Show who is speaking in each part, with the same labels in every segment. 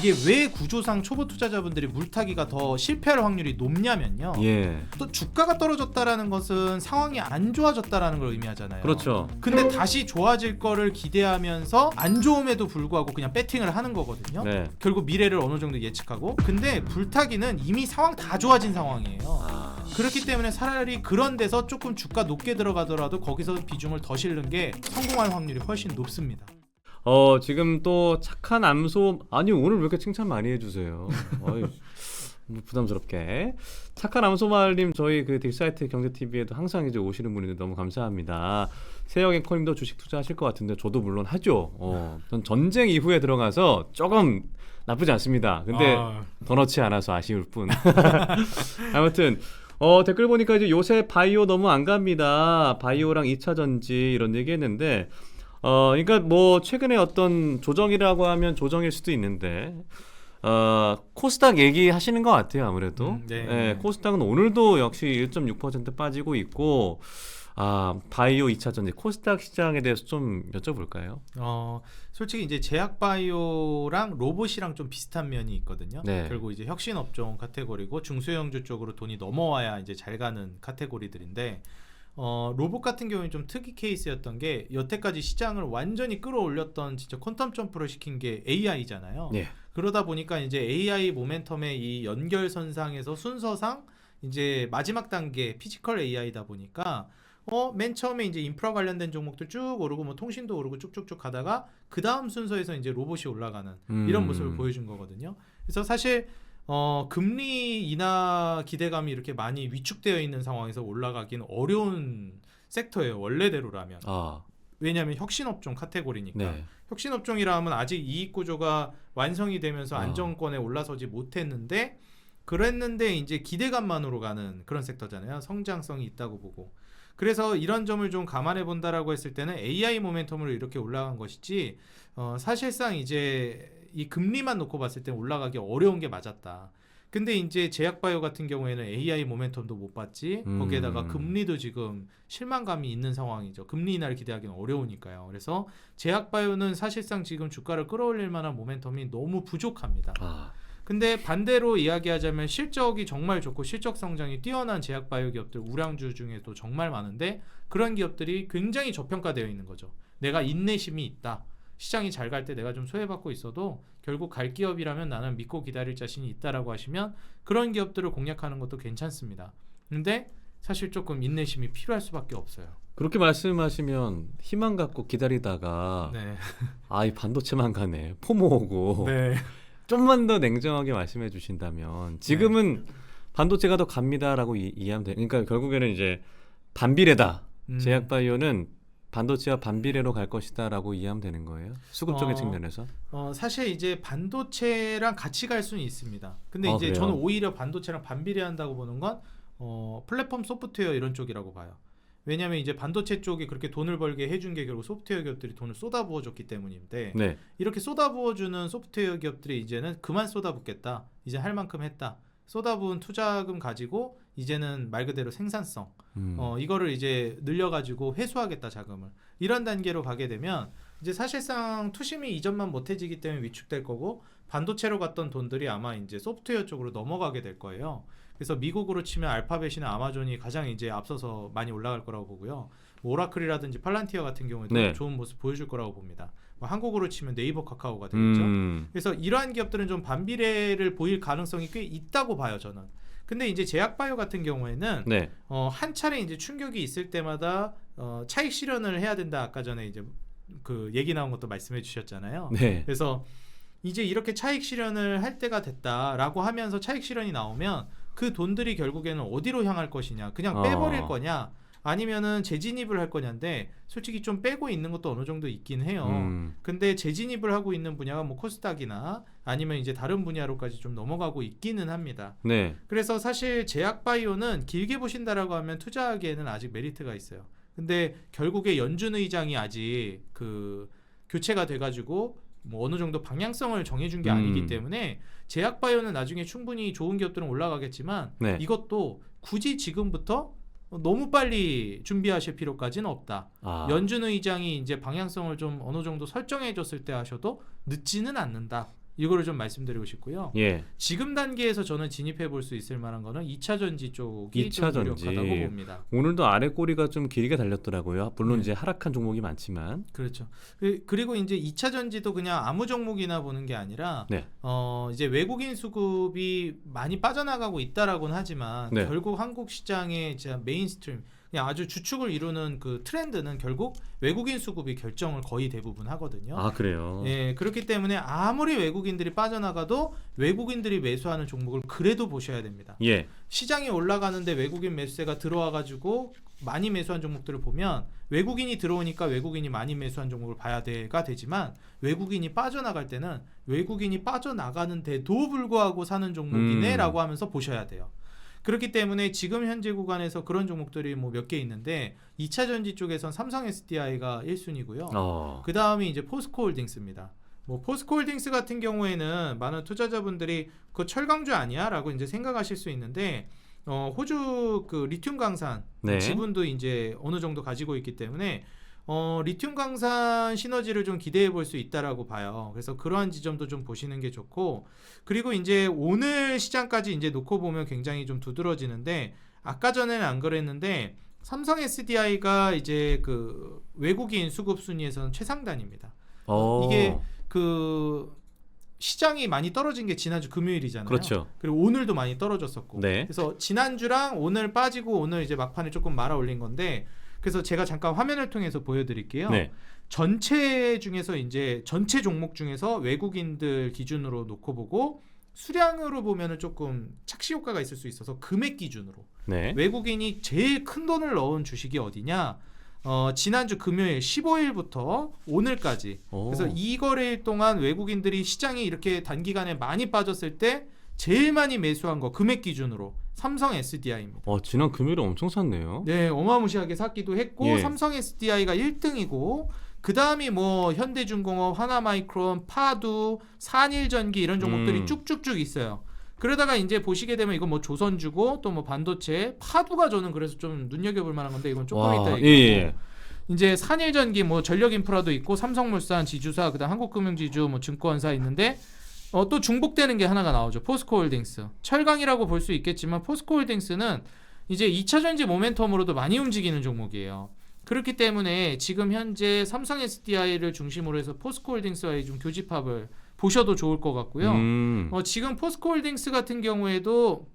Speaker 1: 이게 왜 구조상 초보 투자자분들이 물타기가 더 실패할 확률이 높냐면요.
Speaker 2: 예.
Speaker 1: 또 주가가 떨어졌다라는 것은 상황이 안 좋아졌다라는 걸 의미하잖아요.
Speaker 2: 그렇죠.
Speaker 1: 근데 다시 좋아질 거를 기대하면서 안 좋음에도 불구하고 그냥 배팅을 하는 거거든요.
Speaker 2: 네.
Speaker 1: 결국 미래를 어느 정도 예측하고. 근데 불타기는 이미 상황 다 좋아진 상황이에요. 그렇기 때문에 차라리 그런 데서 조금 주가 높게 들어가더라도 거기서 비중을 더 실는 게 성공할 확률이 훨씬 높습니다.
Speaker 2: 지금 또 착한 암소 아니 오늘 왜 이렇게 칭찬 많이 해주세요. 부담스럽게 착한 암소마을님 저희 그 딕사이트 경제TV에도 항상 이제 오시는 분인데 너무 감사합니다. 세영 앵커님도 주식 투자하실 것 같은데 저도 물론 하죠. 전 전쟁 이후에 들어가서 조금 나쁘지 않습니다. 근데 더 넣지 않아서 아쉬울 뿐. 아무튼 댓글 보니까 이제 요새 바이오 너무 안 갑니다. 바이오랑 2차 전지 이런 얘기했는데. 그러니까 뭐 최근에 어떤 조정이라고 하면 조정일 수도 있는데 코스닥 얘기하시는 것 같아요 아무래도.
Speaker 1: 네.
Speaker 2: 코스닥은 오늘도 역시 1.6% 빠지고 있고 바이오 2차 전지 코스닥 시장에 대해서 좀 여쭤볼까요?
Speaker 1: 솔직히 이제 제약바이오랑 로봇이랑 좀 비슷한 면이 있거든요.
Speaker 2: 네.
Speaker 1: 결국 이제 혁신업종 카테고리고 중소형주 쪽으로 돈이 넘어와야 이제 잘 가는 카테고리들인데 로봇 같은 경우는 좀 특이 케이스였던 게 여태까지 시장을 완전히 끌어올렸던 진짜 퀀텀 점프를 시킨 게 AI잖아요.
Speaker 2: 네.
Speaker 1: 그러다 보니까 이제 AI 모멘텀의 이 연결선상에서 순서상 이제 마지막 단계 피지컬 AI다 보니까 맨 처음에 이제 인프라 관련된 종목들 쭉 오르고 뭐 통신도 오르고 쭉쭉쭉 가다가 그 다음 순서에서 이제 로봇이 올라가는 이런 모습을 보여준 거거든요. 그래서 사실 금리 인하 기대감이 이렇게 많이 위축되어 있는 상황에서 올라가기는 어려운 섹터예요. 원래대로라면. 왜냐하면 혁신업종 카테고리니까.
Speaker 2: 네.
Speaker 1: 혁신업종이라 하면 아직 이익 구조가 완성이 되면서 안정권에 올라서지 못했는데 그랬는데 이제 기대감만으로 가는 그런 섹터잖아요. 성장성이 있다고 보고. 그래서 이런 점을 좀 감안해 본다라고 했을 때는 AI 모멘텀으로 이렇게 올라간 것이지 사실상 이제 이 금리만 놓고 봤을 때 올라가기 어려운 게 맞았다. 근데 이제 제약바이오 같은 경우에는 AI 모멘텀도 못 봤지. 거기에다가 금리도 지금 실망감이 있는 상황이죠. 금리 인하를 기대하기는 어려우니까요. 그래서 제약바이오는 사실상 지금 주가를 끌어올릴 만한 모멘텀이 너무 부족합니다. 근데 반대로 이야기하자면 실적이 정말 좋고 실적 성장이 뛰어난 제약바이오 기업들 우량주 중에도 정말 많은데 그런 기업들이 굉장히 저평가되어 있는 거죠. 내가 인내심이 있다. 시장이 잘 갈 때 내가 좀 소외받고 있어도 결국 갈 기업이라면 나는 믿고 기다릴 자신이 있다라고 하시면 그런 기업들을 공략하는 것도 괜찮습니다. 근데 사실 조금 인내심이 필요할 수밖에 없어요.
Speaker 2: 그렇게 말씀하시면 희망 갖고 기다리다가 이 반도체만 가네 포모 오고 좀만 더 냉정하게 말씀해 주신다면 지금은 반도체가 더 갑니다라고 이해하면 돼요. 그러니까 결국에는 이제 반비례다. 제약바이오는 반도체와 반비례로 갈 것이다라고 이해하면 되는 거예요? 수급적인 측면에서?
Speaker 1: 사실 이제 반도체랑 같이 갈 수는 있습니다. 근데 이제
Speaker 2: 그래요?
Speaker 1: 저는 오히려 반도체랑 반비례한다고 보는 건 플랫폼 소프트웨어 이런 쪽이라고 봐요. 왜냐하면 이제 반도체 쪽이 그렇게 돈을 벌게 해준 게 결국 소프트웨어 기업들이 돈을 쏟아부어줬기 때문인데 이렇게 쏟아부어주는 소프트웨어 기업들이 이제는 그만 쏟아붓겠다. 이제 할 만큼 했다. 쏟아부은 투자금 가지고 이제는 말 그대로 생산성 이거를 이제 늘려가지고 회수하겠다 자금을 이런 단계로 가게 되면 이제 사실상 투심이 이전만 못해지기 때문에 위축될 거고 반도체로 갔던 돈들이 아마 이제 소프트웨어 쪽으로 넘어가게 될 거예요. 그래서 미국으로 치면 알파벳이나 아마존이 가장 이제 앞서서 많이 올라갈 거라고 보고요. 뭐 오라클이라든지 팔란티어 같은 경우에도 좋은 모습 보여줄 거라고 봅니다. 뭐 한국으로 치면 네이버 카카오가 되겠죠. 그래서 이러한 기업들은 좀 반비례를 보일 가능성이 꽤 있다고 봐요 저는. 근데 이제 제약바이오 같은 경우에는 한 차례 이제 충격이 있을 때마다 차익 실현을 해야 된다. 아까 전에 이제 그 얘기 나온 것도 말씀해 주셨잖아요. 그래서 이제 이렇게 차익 실현을 할 때가 됐다라고 하면서 차익 실현이 나오면 그 돈들이 결국에는 어디로 향할 것이냐, 그냥 빼버릴 거냐, 아니면은 재진입을 할 거냐인데 솔직히 좀 빼고 있는 것도 어느 정도 있긴 해요. 근데 재진입을 하고 있는 분야가 뭐 코스닥이나 아니면 이제 다른 분야로까지 좀 넘어가고 있기는 합니다. 그래서 사실 제약바이오는 길게 보신다라고 하면 투자하기에는 아직 메리트가 있어요. 근데 결국에 연준 의장이 아직 그 교체가 돼가지고 뭐 어느 정도 방향성을 정해준 게 아니기 때문에 제약바이오는 나중에 충분히 좋은 기업들은 올라가겠지만 이것도 굳이 지금부터 너무 빨리 준비하실 필요까지는 없다. 연준 의장이 이제 방향성을 좀 어느 정도 설정해줬을 때 하셔도 늦지는 않는다. 이거를 좀 말씀드리고 싶고요.
Speaker 2: 예.
Speaker 1: 지금 단계에서 저는 진입해 볼 수 있을 만한 거는 2차 전지 쪽이
Speaker 2: 2차
Speaker 1: 좀
Speaker 2: 전지.
Speaker 1: 유력하다고 봅니다.
Speaker 2: 오늘도 아래 꼬리가 좀 길게 달렸더라고요. 물론
Speaker 1: 네.
Speaker 2: 이제 하락한 종목이 많지만.
Speaker 1: 그렇죠. 그리고 이제 2차 전지도 그냥 아무 종목이나 보는 게 아니라
Speaker 2: 네.
Speaker 1: 이제 외국인 수급이 많이 빠져나가고 있다라고는 하지만
Speaker 2: 네.
Speaker 1: 결국 한국 시장의 진짜 메인스트림 그냥 아주 주축을 이루는 그 트렌드는 결국 외국인 수급이 결정을 거의 대부분 하거든요.
Speaker 2: 아, 그래요.
Speaker 1: 예, 그렇기 때문에 아무리 외국인들이 빠져나가도 외국인들이 매수하는 종목을 그래도 보셔야 됩니다.
Speaker 2: 예.
Speaker 1: 시장이 올라가는데 외국인 매수세가 들어와가지고 많이 매수한 종목들을 보면 외국인이 들어오니까 외국인이 많이 매수한 종목을 봐야 돼가 되지만 외국인이 빠져나갈 때는 외국인이 빠져나가는데도 불구하고 사는 종목이네라고 하면서 보셔야 돼요. 그렇기 때문에 지금 현재 구간에서 그런 종목들이 뭐 몇 개 있는데 2차 전지 쪽에선 삼성 SDI가 1순위고요. 그 다음이 이제 포스코홀딩스입니다. 뭐 포스코홀딩스 같은 경우에는 많은 투자자분들이 그 철강주 아니야? 라고 이제 생각하실 수 있는데 호주 그 리튬 강산
Speaker 2: 네.
Speaker 1: 지분도 이제 어느 정도 가지고 있기 때문에 리튬 강산 시너지를 좀 기대해 볼 수 있다라고 봐요. 그래서 그러한 지점도 좀 보시는 게 좋고, 그리고 이제 오늘 시장까지 이제 놓고 보면 굉장히 좀 두드러지는데, 아까 전에는 안 그랬는데 삼성 SDI가 이제 그 외국인 수급 순위에서는 최상단입니다. 이게 그 시장이 많이 떨어진 게 지난주 금요일이잖아요.
Speaker 2: 그렇죠.
Speaker 1: 그리고 오늘도 많이 떨어졌었고,
Speaker 2: 네.
Speaker 1: 그래서 지난주랑 오늘 빠지고 오늘 이제 막판에 조금 말아 올린 건데, 그래서 제가 잠깐 화면을 통해서 보여드릴게요.
Speaker 2: 네.
Speaker 1: 전체 중에서 이제 전체 종목 중에서 외국인들 기준으로 놓고 보고 수량으로 보면은 조금 착시 효과가 있을 수 있어서 금액 기준으로
Speaker 2: 네.
Speaker 1: 외국인이 제일 큰 돈을 넣은 주식이 어디냐? 지난주 금요일 15일부터 오늘까지. 그래서 이 거래일 동안 외국인들이 시장이 이렇게 단기간에 많이 빠졌을 때 제일 많이 매수한 거 금액 기준으로 삼성 SDI입니다.
Speaker 2: 지난 금요일에 엄청 샀네요.
Speaker 1: 네, 어마무시하게 샀기도 했고,
Speaker 2: 예.
Speaker 1: 삼성 SDI가 1등이고 그 다음이 뭐 현대중공업, 하나마이크론, 파두, 산일전기 이런 종목들이 쭉쭉쭉 있어요. 그러다가 이제 보시게 되면 이건 뭐 조선주고 또 뭐 반도체, 파두가 저는 그래서 좀 눈여겨볼 만한 건데 이건 조금 이따 얘기하고.
Speaker 2: 예.
Speaker 1: 이제 산일전기, 뭐 전력인프라도 있고 삼성물산, 지주사, 그다음 한국금융지주, 뭐 증권사 있는데 또 중복되는 게 하나가 나오죠. 포스코홀딩스. 철강이라고 볼 수 있겠지만 포스코홀딩스는 이제 2차 전지 모멘텀으로도 많이 움직이는 종목이에요. 그렇기 때문에 지금 현재 삼성 SDI를 중심으로 해서 포스코홀딩스와의 좀 교집합을 보셔도 좋을 것 같고요. 지금 포스코홀딩스 같은 경우에도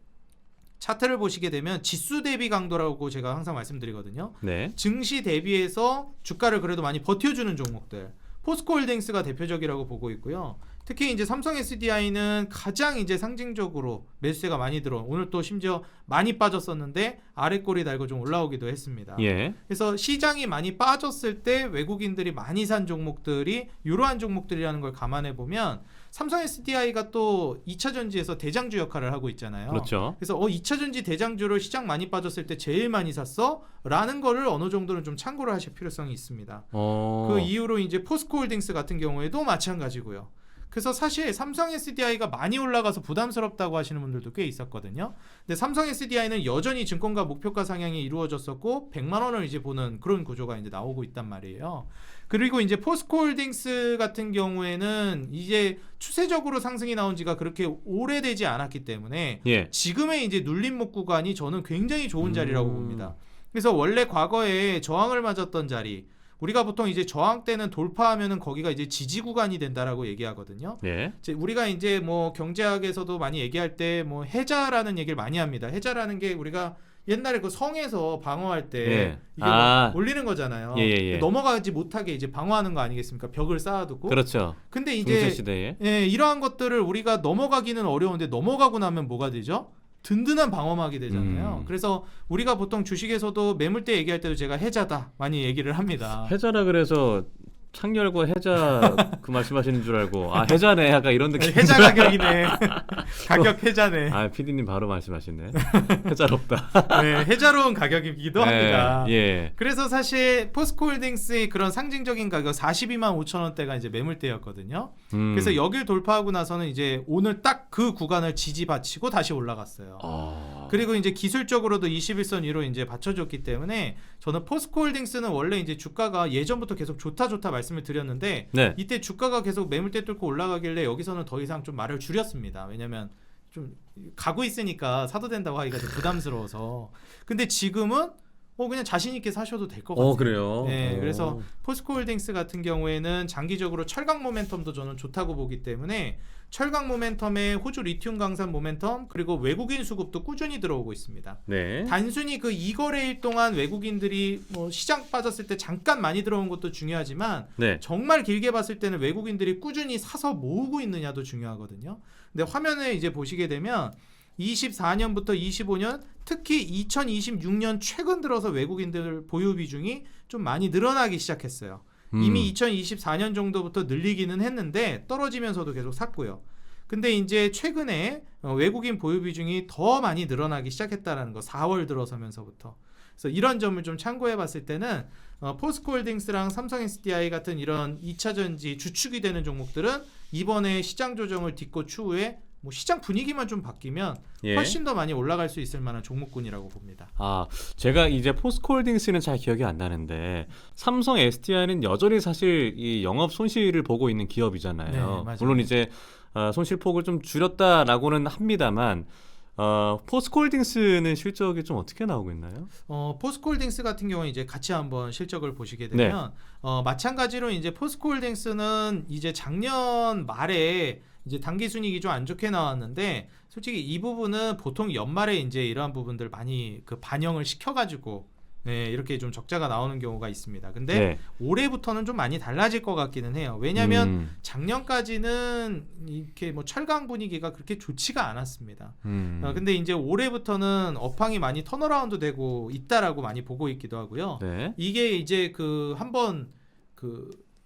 Speaker 1: 차트를 보시게 되면 지수 대비 강도라고 제가 항상 말씀드리거든요.
Speaker 2: 네.
Speaker 1: 증시 대비해서 주가를 그래도 많이 버텨주는 종목들. 포스코홀딩스가 대표적이라고 보고 있고요. 특히 이제 삼성 SDI는 가장 이제 상징적으로 매수세가 많이 들어온, 오늘 또 심지어 많이 빠졌었는데 아래 꼬리 달고 좀 올라오기도 했습니다.
Speaker 2: 예.
Speaker 1: 그래서 시장이 많이 빠졌을 때 외국인들이 많이 산 종목들이 이러한 종목들이라는 걸 감안해 보면 삼성 SDI가 또 2차 전지에서 대장주 역할을 하고 있잖아요.
Speaker 2: 그렇죠.
Speaker 1: 그래서 2차 전지 대장주를 시장 많이 빠졌을 때 제일 많이 샀어? 라는 거를 어느 정도는 좀 참고를 하실 필요성이 있습니다. 그 이후로 이제 포스코홀딩스 같은 경우에도 마찬가지고요. 그래서 사실 삼성 SDI가 많이 올라가서 부담스럽다고 하시는 분들도 꽤 있었거든요. 근데 삼성 SDI는 여전히 증권가 목표가 상향이 이루어졌었고 100만 원을 이제 보는 그런 구조가 이제 나오고 있단 말이에요. 그리고 이제 포스코홀딩스 같은 경우에는 이제 추세적으로 상승이 나온 지가 그렇게 오래되지 않았기 때문에 지금의 이제 눌림목 구간이 저는 굉장히 좋은 자리라고 봅니다. 그래서 원래 과거에 저항을 맞았던 자리, 우리가 보통 이제 저항 때는 돌파하면은 거기가 이제 지지 구간이 된다라고 얘기하거든요.
Speaker 2: 네.
Speaker 1: 우리가 이제 뭐 경제학에서도 많이 얘기할 때 뭐 해자라는 얘기를 많이 합니다. 해자라는 게 우리가 옛날에 그 성에서 방어할 때 이게 뭐 올리는 거잖아요. 넘어가지 못하게 이제 방어하는 거 아니겠습니까? 벽을 쌓아두고.
Speaker 2: 그렇죠.
Speaker 1: 근데 이제 이러한 것들을 우리가 넘어가기는 어려운데 넘어가고 나면 뭐가 되죠? 든든한 방어막이 되잖아요. 그래서 우리가 보통 주식에서도 매물대 얘기할 때도 제가 해자다 많이 얘기를 합니다.
Speaker 2: 해자라 그래서 창렬과 해자 그 말씀하시는 줄 알고 해자네 약간 이런 느낌.
Speaker 1: 해자 가격이네. 가격 해자네.
Speaker 2: PD님 바로 말씀하시네. 해자롭다.
Speaker 1: 네, 해자로운 가격이기도 합니다.
Speaker 2: 예.
Speaker 1: 그래서 사실 포스코홀딩스의 그런 상징적인 가격 42만 5천 원대가 이제 매물대였거든요. 그래서 여길 돌파하고 나서는 이제 오늘 딱 그 구간을 지지받치고 다시 올라갔어요. 그리고 이제 기술적으로도 21선 위로 이제 받쳐줬기 때문에 저는 포스코홀딩스는 원래 이제 주가가 예전부터 계속 좋다 말씀을 드렸는데
Speaker 2: 네.
Speaker 1: 이때 주가가 계속 매물대 뚫고 올라가길래 여기서는 더 이상 좀 말을 줄였습니다. 왜냐면 좀 가고 있으니까 사도 된다고 하기가 좀 부담스러워서. 근데 지금은 그냥 자신 있게 사셔도 될 것 같아요.
Speaker 2: 그래요.
Speaker 1: 네, 그래서 포스코홀딩스 같은 경우에는 장기적으로 철강 모멘텀도 저는 좋다고 보기 때문에 철강 모멘텀에 호주 리튬 강산 모멘텀 그리고 외국인 수급도 꾸준히 들어오고 있습니다.
Speaker 2: 네.
Speaker 1: 단순히 그 2거래일 동안 외국인들이 뭐 시장 빠졌을 때 잠깐 많이 들어온 것도 중요하지만
Speaker 2: 네.
Speaker 1: 정말 길게 봤을 때는 외국인들이 꾸준히 사서 모으고 있느냐도 중요하거든요. 근데 화면에 이제 보시게 되면 24년부터 25년 특히 2026년 최근 들어서 외국인들 보유 비중이 좀 많이 늘어나기 시작했어요. 이미 2024년 정도부터 늘리기는 했는데 떨어지면서도 계속 샀고요. 근데 이제 최근에 외국인 보유 비중이 더 많이 늘어나기 시작했다라는 거 4월 들어서면서부터. 그래서 이런 점을 좀 참고해 봤을 때는 포스코홀딩스랑 삼성 SDI 같은 이런 2차 전지 주축이 되는 종목들은 이번에 시장 조정을 딛고 추후에 뭐 시장 분위기만 좀 바뀌면 훨씬 더 많이 올라갈 수 있을 만한 종목군이라고 봅니다.
Speaker 2: 제가 이제 포스코홀딩스는 잘 기억이 안 나는데 삼성 SDI는 여전히 사실 이 영업 손실을 보고 있는 기업이잖아요.
Speaker 1: 네, 맞아요.
Speaker 2: 물론 이제 손실폭을 좀 줄였다라고는 합니다만 포스코홀딩스는 실적이 좀 어떻게 나오고 있나요?
Speaker 1: 포스코홀딩스 같은 경우는 이제 같이 한번 실적을 보시게 되면 마찬가지로 이제 포스코홀딩스는 이제 작년 말에 이제 당기 순이익이 좀 안 좋게 나왔는데 솔직히 이 부분은 보통 연말에 이제 이러한 부분들 많이 그 반영을 시켜가지고 이렇게 좀 적자가 나오는 경우가 있습니다. 근데 올해부터는 좀 많이 달라질 것 같기는 해요. 왜냐하면 작년까지는 이렇게 뭐 철강 분위기가 그렇게 좋지가 않았습니다. 근데 이제 올해부터는 업황이 많이 턴어라운드 되고 있다라고 많이 보고 있기도 하고요. 이게 이제 그 한번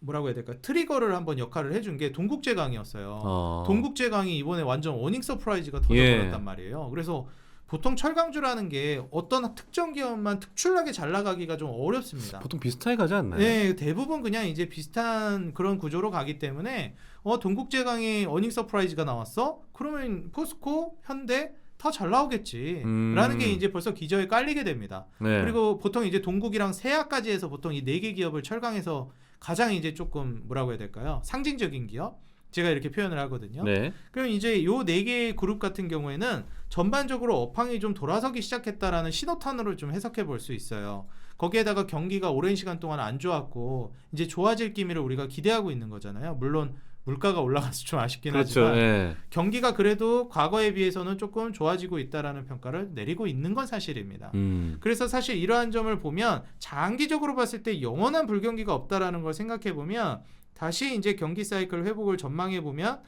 Speaker 1: 뭐라고 해야 될까 트리거를 한번 역할을 해준 게 동국제강이었어요. 동국제강이 이번에 완전 어닝 서프라이즈가 터져버렸단 말이에요. 그래서 보통 철강주라는 게 어떤 특정 기업만 특출나게 잘 나가기가 좀 어렵습니다.
Speaker 2: 보통 비슷하게 가지 않나요?
Speaker 1: 네, 대부분 그냥 이제 비슷한 그런 구조로 가기 때문에 동국제강이 어닝 서프라이즈가 나왔어? 그러면 포스코, 현대 더 잘 나오겠지 라는 게 이제 벌써 기저에 깔리게 됩니다. 그리고 보통 이제 동국이랑 세아까지 해서 보통 이 4개 기업을 철강에서 가장 이제 조금 뭐라고 해야 될까요? 상징적인 기업? 제가 이렇게 표현을 하거든요. 그럼 이제 요 4개의 그룹 같은 경우에는 전반적으로 업황이 좀 돌아서기 시작했다라는 신호탄으로 좀 해석해 볼 수 있어요. 거기에다가 경기가 오랜 시간 동안 안 좋았고 이제 좋아질 기미를 우리가 기대하고 있는 거잖아요. 물론 물가가 올라가서 좀 아쉽긴 하지만 경기가 그래도 과거에 비해서는 조금 좋아지고 있다라는 평가를 내리고 있는 건 사실입니다. 그래서 사실 이러한 점을 보면 장기적으로 봤을 때 영원한 불경기가 없다라는 걸 생각해 보면 다시 이제 경기 사이클 회복을 전망해 보면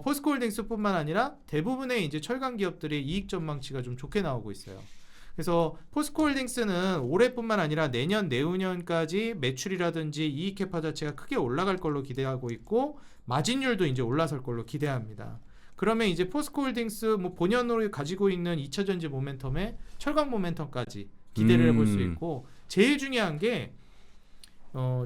Speaker 1: 포스코홀딩스뿐만 아니라 대부분의 이제 철강 기업들의 이익 전망치가 좀 좋게 나오고 있어요. 그래서 포스코홀딩스는 올해뿐만 아니라 내년, 내후년까지 매출이라든지 이익 캐파 자체가 크게 올라갈 걸로 기대하고 있고 마진율도 이제 올라설 걸로 기대합니다. 그러면 이제 포스코홀딩스 뭐 본연으로 가지고 있는 2차 전지 모멘텀에 철강 모멘텀까지 기대를 해볼 수 있고 제일 중요한 게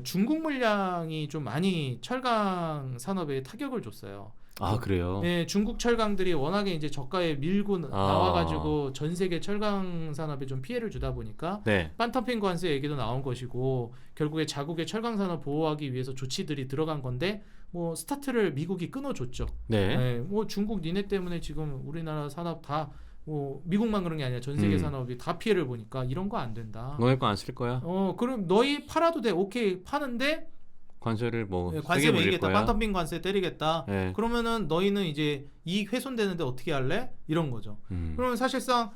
Speaker 1: 중국 물량이 좀 많이 철강 산업에 타격을 줬어요.
Speaker 2: 그래요?
Speaker 1: 네, 중국 철강들이 워낙에 이제 저가에 밀고 나와가지고 전 세계 철강 산업에 좀 피해를 주다 보니까 빤텀핑 관세 얘기도 나온 것이고 결국에 자국의 철강 산업 보호하기 위해서 조치들이 들어간 건데 뭐 스타트를 미국이 끊어줬죠. 뭐 중국 니네 때문에 지금 우리나라 산업 다 뭐 미국만 그런 게 아니라 전 세계 산업이 다 피해를 보니까 이런 거 안 된다.
Speaker 2: 너네 거 안 쓸 거야?
Speaker 1: 그럼 너희 팔아도 돼. 오케이 파는데
Speaker 2: 관세를 뭐
Speaker 1: 관세 매기겠다. 빤텀핑 관세 때리겠다. 그러면은 너희는 이제 이익 훼손되는데 어떻게 할래? 이런 거죠. 그러면 사실상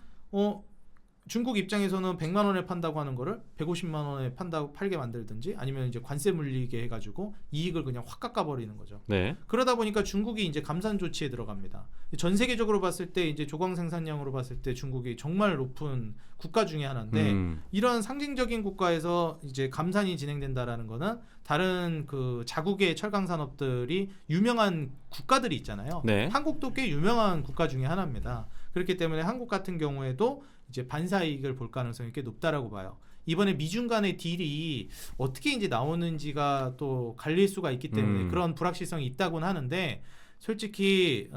Speaker 1: 중국 입장에서는 100만 원에 판다고 하는 거를 150만 원에 팔게 만들든지 아니면 이제 관세 물리게 해가지고 이익을 그냥 확 깎아버리는 거죠. 그러다 보니까 중국이 이제 감산 조치에 들어갑니다. 전 세계적으로 봤을 때 이제 조광 생산량으로 봤을 때 중국이 정말 높은 국가 중에 하나인데 이런 상징적인 국가에서 이제 감산이 진행된다라는 거는 다른 그 자국의 철강 산업들이 유명한 국가들이 있잖아요. 한국도 꽤 유명한 국가 중에 하나입니다. 그렇기 때문에 한국 같은 경우에도 이제 반사이익을 볼 가능성이 꽤 높다라고 봐요. 이번에 미중 간의 딜이 어떻게 이제 나오는지가 또 갈릴 수가 있기 때문에 그런 불확실성이 있다고는 하는데 솔직히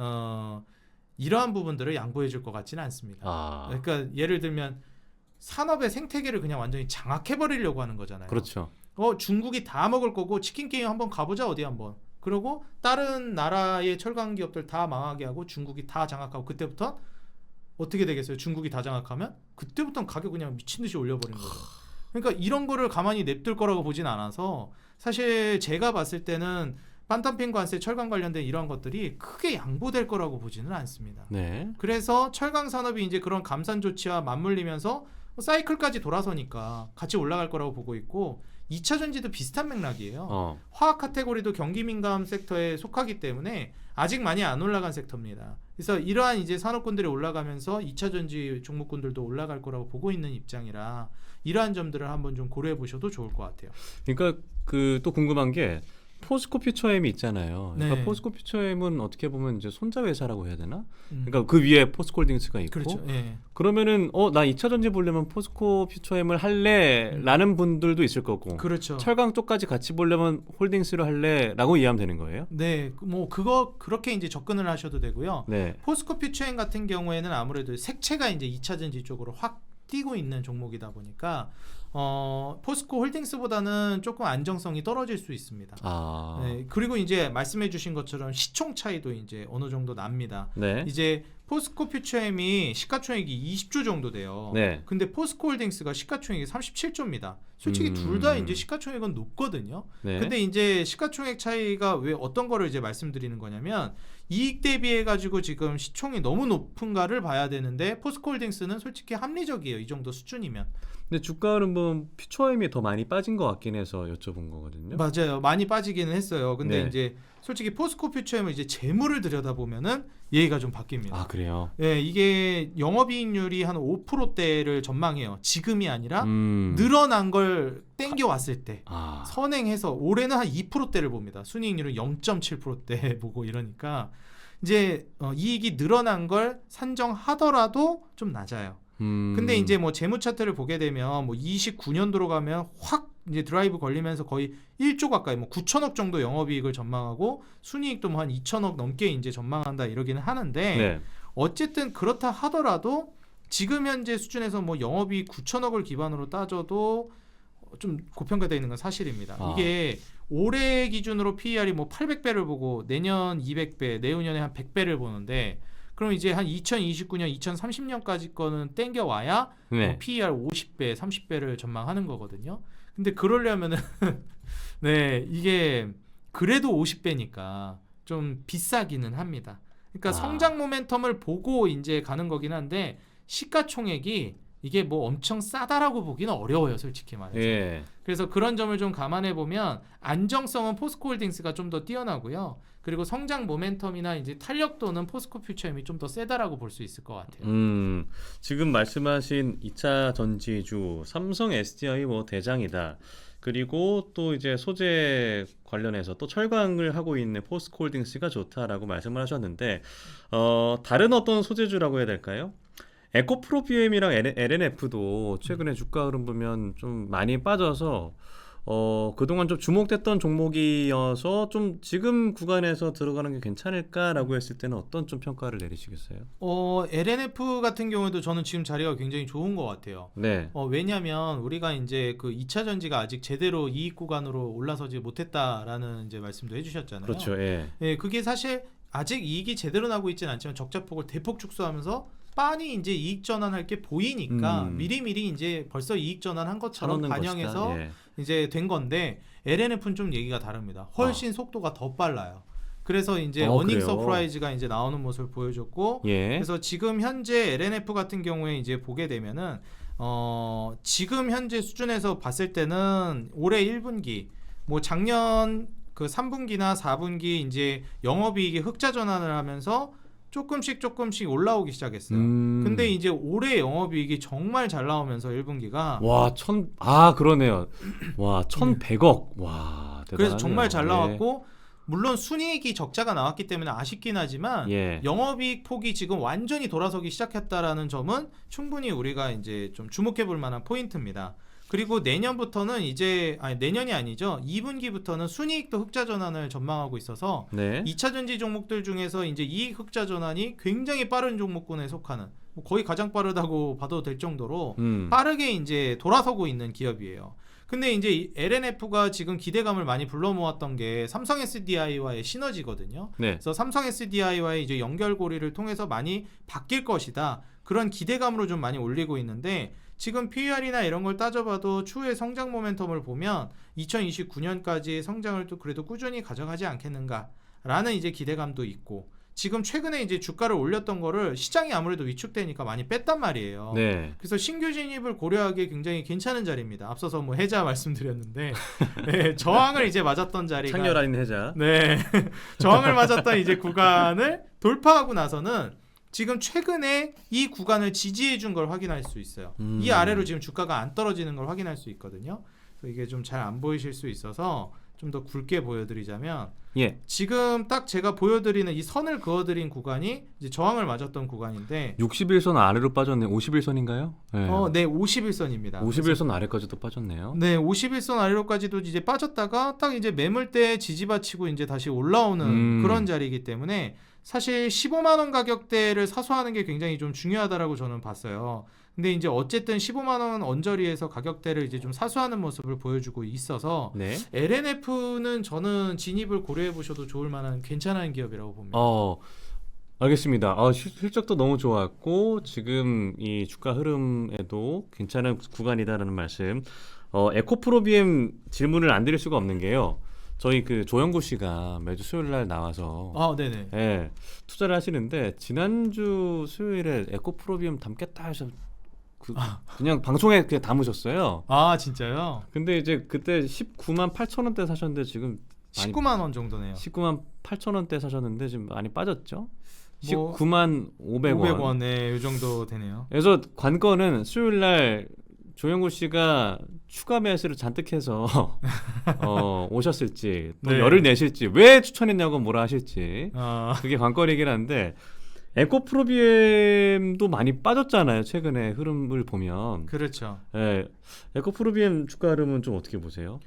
Speaker 1: 이러한 부분들을 양보해 줄 것 같지는 않습니다. 그러니까 예를 들면 산업의 생태계를 그냥 완전히 장악해 버리려고 하는 거잖아요.
Speaker 2: 그렇죠.
Speaker 1: 중국이 다 먹을 거고 치킨 게임 한번 가보자 어디 한번. 그리고 다른 나라의 철강 기업들 다 망하게 하고 중국이 다 장악하고 그때부터 어떻게 되겠어요? 중국이 다 장악하면 그때부터는 가격 그냥 미친 듯이 올려버리는 거죠. 그러니까 이런 거를 가만히 냅둘 거라고 보진 않아서 사실 제가 봤을 때는 반탄핀 관세, 철강 관련된 이런 것들이 크게 양보될 거라고 보지는 않습니다.
Speaker 2: 네.
Speaker 1: 그래서 철강 산업이 이제 그런 감산 조치와 맞물리면서 사이클까지 돌아서니까 같이 올라갈 거라고 보고 있고 2차 전지도 비슷한 맥락이에요. 화학 카테고리도 경기 민감 섹터에 속하기 때문에 아직 많이 안 올라간 섹터입니다. 그래서 이러한 이제 산업군들이 올라가면서 2차 전지 종목군들도 올라갈 거라고 보고 있는 입장이라 이러한 점들을 한번 좀 고려해 보셔도 좋을 것 같아요.
Speaker 2: 그러니까 그 또 궁금한 게 포스코 퓨처엠이 있잖아요. 그러니까
Speaker 1: 네.
Speaker 2: 포스코 퓨처엠은 어떻게 보면 이제 손자 회사라고 해야 되나? 그러니까 그 위에 포스코홀딩스가 있고.
Speaker 1: 그렇죠. 예.
Speaker 2: 그러면은 나 2차 전지 보려면 포스코 퓨처엠을 할래라는 분들도 있을 거고.
Speaker 1: 그렇죠.
Speaker 2: 철강 쪽까지 같이 보려면 홀딩스를 할래라고 이해하면 되는 거예요?
Speaker 1: 네, 뭐 그거 그렇게 이제 접근을 하셔도 되고요.
Speaker 2: 네.
Speaker 1: 포스코 퓨처엠 같은 경우에는 아무래도 색채가 이제 2차 전지 쪽으로 확 뛰고 있는 종목이다 보니까 포스코 홀딩스보다는 조금 안정성이 떨어질 수 있습니다. 네, 그리고 이제 말씀해주신 것처럼 시총 차이도 이제 어느 정도 납니다.
Speaker 2: 네.
Speaker 1: 이제 포스코 퓨처엠이 시가총액이 20조 정도 돼요.
Speaker 2: 네.
Speaker 1: 근데 포스코 홀딩스가 시가총액이 37조입니다. 솔직히 둘 다 이제 시가총액은 높거든요.
Speaker 2: 네.
Speaker 1: 근데 이제 시가총액 차이가 왜 어떤 거를 이제 말씀드리는 거냐면 이익 대비해 가지고 지금 시총이 너무 높은가를 봐야 되는데 포스코 홀딩스는 솔직히 합리적이에요. 이 정도 수준이면.
Speaker 2: 근데 주가 흐름은 퓨처엠이 더 많이 빠진 것 같긴 해서 여쭤본 거거든요.
Speaker 1: 맞아요. 많이 빠지기는 했어요. 근데
Speaker 2: 네.
Speaker 1: 이제 솔직히 포스코 퓨처엠을 이제 재물을 들여다보면은 얘기가 좀 바뀝니다.
Speaker 2: 아, 그래요?
Speaker 1: 네, 이게 영업이익률이 한 5%대를 전망해요. 지금이 아니라 늘어난 걸 땡겨 왔을 때 선행해서 올해는 한 2%대를 봅니다. 순이익률은 0.7%대 보고 이러니까 이제 이익이 늘어난 걸 산정하더라도 좀 낮아요. 근데 이제 뭐 재무 차트를 보게 되면 뭐 29년도로 가면 확 이제 드라이브 걸리면서 거의 1조 가까이 뭐 9천억 정도 영업이익을 전망하고 순이익도 뭐 한 2천억 넘게 이제 전망한다 이러기는 하는데
Speaker 2: 네.
Speaker 1: 어쨌든 그렇다 하더라도 지금 현재 수준에서 뭐 영업이익 9천억을 기반으로 따져도 좀 고평가되어 있는 건 사실입니다. 이게 올해 기준으로 PER이 뭐 800배를 보고 내년 200배, 내후년에 한 100배를 보는데 그럼 이제 한 2029년, 2030년까지 거는 땡겨 와야
Speaker 2: 네.
Speaker 1: PER 50배, 30배를 전망하는 거거든요. 근데 그러려면은 네, 이게 그래도 50배니까 좀 비싸기는 합니다. 그러니까 성장 모멘텀을 보고 이제 가는 거긴 한데 시가총액이 이게 뭐 엄청 싸다라고 보기는 어려워요, 솔직히 말해서.
Speaker 2: 예.
Speaker 1: 그래서 그런 점을 좀 감안해 보면 안정성은 포스코홀딩스가 좀 더 뛰어나고요. 그리고 성장 모멘텀이나 이제 탄력도는 포스코 퓨처엠이 좀 더 세다라고 볼 수 있을 것 같아요.
Speaker 2: 지금 말씀하신 2차 전지주 삼성 SDI 뭐 대장이다. 그리고 또 이제 소재 관련해서 또 철강을 하고 있는 포스코홀딩스가 좋다라고 말씀을 하셨는데 다른 어떤 소재주라고 해야 될까요? 에코프로비엠이랑 LNF도 최근에 주가 흐름 보면 좀 많이 빠져서 그동안 좀 주목됐던 종목이어서 좀 지금 구간에서 들어가는 게 괜찮을까라고 했을 때는 어떤 좀 평가를 내리시겠어요?
Speaker 1: LNF 같은 경우에도 저는 지금 자리가 굉장히 좋은 것 같아요.
Speaker 2: 네.
Speaker 1: 왜냐하면 우리가 이제 그 2차 전지가 아직 제대로 이익 구간으로 올라서지 못했다라는 이제 말씀도 해주셨잖아요.
Speaker 2: 그렇죠. 예.
Speaker 1: 예, 그게 사실 아직 이익이 제대로 나고 있지는 않지만 적자폭을 대폭 축소하면서 빤히 이제 이익 전환할 게 보이니까 미리미리 이제 벌써 이익 전환한 것처럼 반영해서
Speaker 2: 예.
Speaker 1: 이제 된 건데 LNF는 좀 얘기가 다릅니다. 훨씬 속도가 더 빨라요. 그래서 이제 어닝 서프라이즈가 이제 나오는 모습을 보여줬고,
Speaker 2: 예.
Speaker 1: 그래서 지금 현재 LNF 같은 경우에 이제 보게 되면은 지금 현재 수준에서 봤을 때는 올해 1분기, 뭐 작년 그 3분기나 4분기 이제 영업이익이 흑자 전환을 하면서 조금씩 올라오기 시작했어요. 근데 이제 올해 영업이익이 정말 잘 나오면서 1분기가
Speaker 2: 그러네요. 와, 1,100억. 와, 대단하네요.
Speaker 1: 그래서 정말 잘 나왔고
Speaker 2: 예.
Speaker 1: 물론 순이익이 적자가 나왔기 때문에 아쉽긴 하지만
Speaker 2: 예.
Speaker 1: 영업이익 폭이 지금 완전히 돌아서기 시작했다라는 점은 충분히 우리가 이제 좀 주목해 볼 만한 포인트입니다. 그리고 내년부터는 이제 내년이 아니죠. 2분기부터는 순이익도 흑자 전환을 전망하고 있어서
Speaker 2: 네.
Speaker 1: 2차 전지 종목들 중에서 이제 이익 흑자 전환이 굉장히 빠른 종목군에 속하는 뭐 거의 가장 빠르다고 봐도 될 정도로 빠르게 이제 돌아서고 있는 기업이에요. 근데 이제 이 LNF가 지금 기대감을 많이 불러 모았던 게 삼성 SDI와의 시너지거든요.
Speaker 2: 네.
Speaker 1: 그래서 삼성 SDI와의 이제 연결고리를 통해서 많이 바뀔 것이다. 그런 기대감으로 좀 많이 올리고 있는데 지금 PER이나 이런 걸 따져봐도 추후의 성장 모멘텀을 보면 2029년까지 성장을 또 그래도 꾸준히 가져가지 않겠는가라는 이제 기대감도 있고 지금 최근에 이제 주가를 올렸던 거를 시장이 아무래도 위축되니까 많이 뺐단 말이에요.
Speaker 2: 네.
Speaker 1: 그래서 신규 진입을 고려하기에 굉장히 괜찮은 자리입니다. 앞서서 뭐 해자 말씀드렸는데 네, 저항을 이제 맞았던 자리가
Speaker 2: 창렬 아닌 해자.
Speaker 1: 네. 저항을 맞았던 이제 구간을 돌파하고 나서는 지금 최근에 이 구간을 지지해 준 걸 확인할 수 있어요. 이 아래로 지금 주가가 안 떨어지는 걸 확인할 수 있거든요. 그래서 이게 좀 잘 안 보이실 수 있어서 좀 더 굵게 보여드리자면
Speaker 2: 예.
Speaker 1: 지금 딱 제가 보여드리는 이 선을 그어드린 구간이 이제 저항을 맞았던 구간인데
Speaker 2: 61선 아래로 빠졌네. 51선인가요? 네.
Speaker 1: 네, 51선입니다.
Speaker 2: 51선 아래까지도 빠졌네요.
Speaker 1: 네, 51선 아래로까지도 이제 빠졌다가 딱 이제 매물대 지지받치고 이제 다시 올라오는 그런 자리이기 때문에 사실 15만 원 가격대를 사수하는 게 굉장히 좀 중요하다라고 저는 봤어요. 근데 이제 어쨌든 15만 원 언저리에서 가격대를 이제 좀 사수하는 모습을 보여주고 있어서
Speaker 2: 네.
Speaker 1: LNF는 저는 진입을 고려해 보셔도 좋을 만한 괜찮은 기업이라고 봅니다.
Speaker 2: 알겠습니다. 실적도 너무 좋았고 지금 이 주가 흐름에도 괜찮은 구간이다라는 말씀. 에코프로비엠 질문을 안 드릴 수가 없는 게요. 저희 그 조영구 씨가 매주 수요일 날 나와서
Speaker 1: 네네.
Speaker 2: 예, 투자를 하시는데 지난주 수요일에 에코프로비엠 담겠다 하셔 그냥 방송에 그냥 담으셨어요.
Speaker 1: 진짜요?
Speaker 2: 근데 이제 그때 19만 8천 원대 사셨는데 지금
Speaker 1: 19만 원 정도네요.
Speaker 2: 19만 8천 원대 사셨는데 지금 많이 빠졌죠?
Speaker 1: 뭐
Speaker 2: 19만 500원.
Speaker 1: 500원, 네, 이 정도 되네요.
Speaker 2: 그래서 관건은 수요일 날 조영구 씨가 추가 매수를 잔뜩 해서 오셨을지 또
Speaker 1: 네.
Speaker 2: 열을 내실지 왜 추천했냐고 뭐라 하실지 그게 관건이긴 한데 에코프로비엠도 많이 빠졌잖아요. 최근에 흐름을 보면.
Speaker 1: 그렇죠.
Speaker 2: 예, 에코프로비엠 주가 흐름은 좀 어떻게 보세요?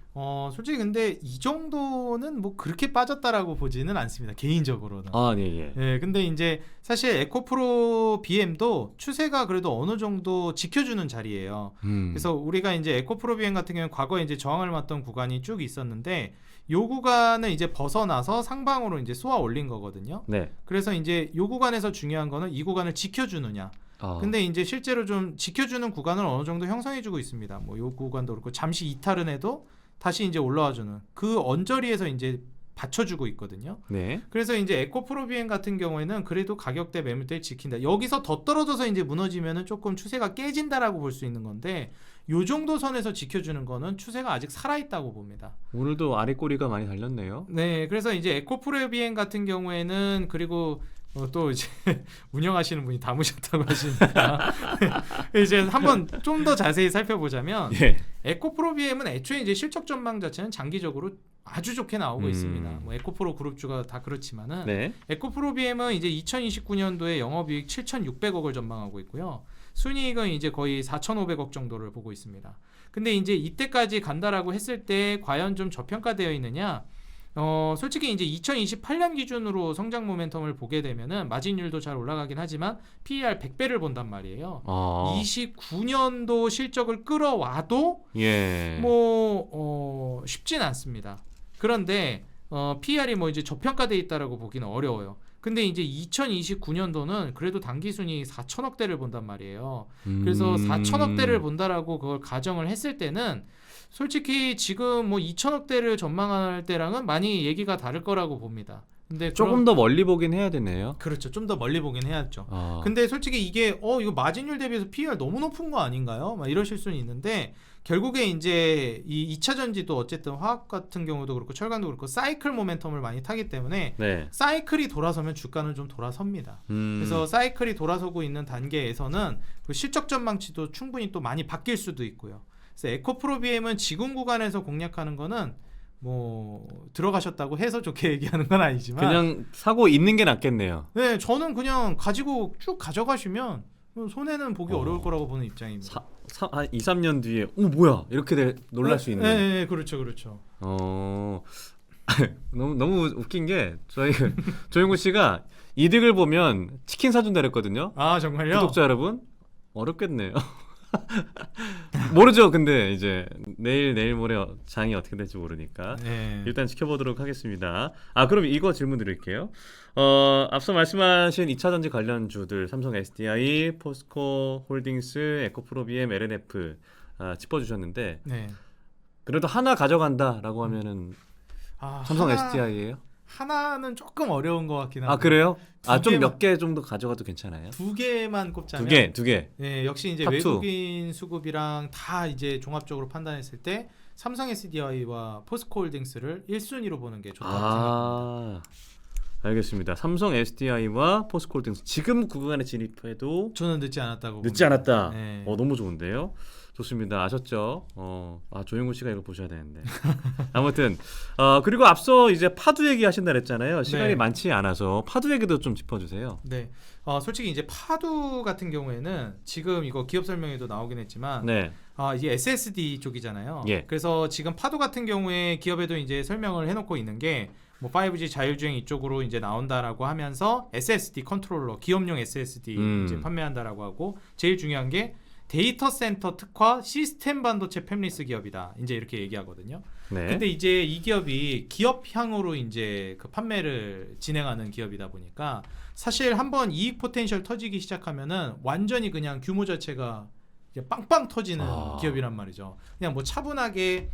Speaker 1: 솔직히 근데 이 정도는 뭐 그렇게 빠졌다라고 보지는 않습니다. 개인적으로는.
Speaker 2: 예.
Speaker 1: 네, 근데 이제 사실 에코프로 BM도 추세가 그래도 어느 정도 지켜주는 자리예요. 그래서 우리가 이제 에코프로 BM 같은 경우는 과거에 이제 저항을 맞던 구간이 쭉 있었는데 요 구간을 이제 벗어나서 상방으로 이제 쏘아 올린 거거든요.
Speaker 2: 네.
Speaker 1: 그래서 이제 요 구간에서 중요한 거는 이 구간을 지켜주느냐. 근데 이제 실제로 좀 지켜주는 구간을 어느 정도 형성해주고 있습니다. 뭐 요 구간도 그렇고 잠시 이탈은 해도 다시 이제 올라와주는 그 언저리에서 이제 받쳐주고 있거든요.
Speaker 2: 네.
Speaker 1: 그래서 이제 에코프로비엠 같은 경우에는 그래도 가격대 매물대를 지킨다. 여기서 더 떨어져서 이제 무너지면은 조금 추세가 깨진다라고 볼 수 있는 건데 요 정도 선에서 지켜주는 거는 추세가 아직 살아있다고 봅니다.
Speaker 2: 오늘도 아래 꼬리가 많이 달렸네요.
Speaker 1: 네, 그래서 이제 에코프로비엠 같은 경우에는 그리고 또 이제 운영하시는 분이 담으셨다고 하시니까 이제 한번 좀 더 자세히 살펴보자면 에코프로비엠은 애초에 이제 실적 전망 자체는 장기적으로 아주 좋게 나오고 있습니다. 뭐 에코프로 그룹주가 다 그렇지만은 에코프로비엠은 이제 2029년도에 영업이익 7,600억을 전망하고 있고요. 순이익은 이제 거의 4,500억 정도를 보고 있습니다. 근데 이제 이때까지 간다라고 했을 때 과연 좀 저평가되어 있느냐? 솔직히 이제 2028년 기준으로 성장 모멘텀을 보게 되면은 마진율도 잘 올라가긴 하지만 PER 100배를 본단 말이에요. 29년도 실적을 끌어와도 쉽진 않습니다. 그런데 PER이 뭐 이제 저평가돼 있다라고 보기는 어려워요. 근데 이제 2029년도는 그래도 당기순이 4천억대를 본단 말이에요. 그래서 4천억대를 본다라고 그걸 가정을 했을 때는 솔직히 지금 뭐 2천억대를 전망할 때랑은 많이 얘기가 다를 거라고 봅니다. 근데
Speaker 2: 조금 더 멀리 보긴 해야 되네요.
Speaker 1: 그렇죠. 좀 더 멀리 보긴 해야죠. 근데 솔직히 이게 이거 마진율 대비해서 PER 너무 높은 거 아닌가요? 막 이러실 수는 있는데 결국에 이제 이 2차 전지도 어쨌든 화학 같은 경우도 그렇고 철강도 그렇고 사이클 모멘텀을 많이 타기 때문에 사이클이 돌아서면 주가는 좀 돌아섭니다. 그래서 사이클이 돌아서고 있는 단계에서는 그 실적 전망치도 충분히 또 많이 바뀔 수도 있고요. 그래서 에코프로비엠은 지금 구간에서 공략하는 거는 뭐 들어가셨다고 해서 좋게 얘기하는 건 아니지만
Speaker 2: 그냥 사고 있는 게 낫겠네요.
Speaker 1: 네, 저는 그냥 가지고 쭉 가져가시면 손해는 보기 어려울 거라고 보는 입장입니다.
Speaker 2: 한 2, 3년 뒤에 뭐야 이렇게 놀랄 수 있는.
Speaker 1: 네, 그렇죠, 그렇죠.
Speaker 2: 너무 웃긴 게 저희 조영구 씨가 이득을 보면 치킨 사준다 그랬거든요.
Speaker 1: 아 정말요?
Speaker 2: 구독자 여러분 어렵겠네요. 모르죠. 근데 이제 내일 모레 장이 어떻게 될지 모르니까
Speaker 1: 네.
Speaker 2: 일단 지켜보도록 하겠습니다. 그럼 이거 질문 드릴게요. 앞서 말씀하신 2차 전지 관련주들 삼성 SDI, 포스코 홀딩스, 에코프로비엠, LNF 짚어주셨는데
Speaker 1: 네.
Speaker 2: 그래도 하나 가져간다라고 하면은 삼성 SDI예요?
Speaker 1: 하나는 조금 어려운 것 같긴 한데.
Speaker 2: 그래요? 좀 몇 개 정도 가져가도 괜찮아요?
Speaker 1: 두 개만 꼽자면
Speaker 2: 두 개.
Speaker 1: 네, 역시 이제 외국인 수급이랑 다 이제 종합적으로 판단했을 때 삼성 SDI와 포스코홀딩스를 1순위로 보는 게 좋다고 생각합니다.
Speaker 2: 알겠습니다. 삼성 SDI와 포스코홀딩스 지금 구간에 진입해도
Speaker 1: 저는 늦지 않았다고
Speaker 2: 늦지 않았다.
Speaker 1: 네.
Speaker 2: 너무 좋은데요. 좋습니다. 아셨죠? 조영구 씨가 이거 보셔야 되는데. 아무튼 그리고 앞서 이제 파두 얘기 하신다 그랬잖아요. 시간이
Speaker 1: 네.
Speaker 2: 많지 않아서 파두 얘기도 좀 짚어주세요.
Speaker 1: 네. 솔직히 이제 파두 같은 경우에는 지금 이거 기업 설명에도 나오긴 했지만 이게 SSD 쪽이잖아요.
Speaker 2: 예.
Speaker 1: 그래서 지금 파두 같은 경우에 기업에도 이제 설명을 해놓고 있는 게 뭐 5G 자율주행 이쪽으로 이제 나온다라고 하면서 SSD 컨트롤러 기업용 SSD 이제 판매한다라고 하고 제일 중요한 게 데이터 센터 특화 시스템 반도체 팹리스 기업이다. 이제 이렇게 얘기하거든요.
Speaker 2: 네.
Speaker 1: 근데 이제 이 기업이 기업향으로 이제 그 판매를 진행하는 기업이다 보니까 사실 한번 이익 포텐셜 터지기 시작하면은 완전히 그냥 규모 자체가 이제 빵빵 터지는 기업이란 말이죠. 그냥 뭐 차분하게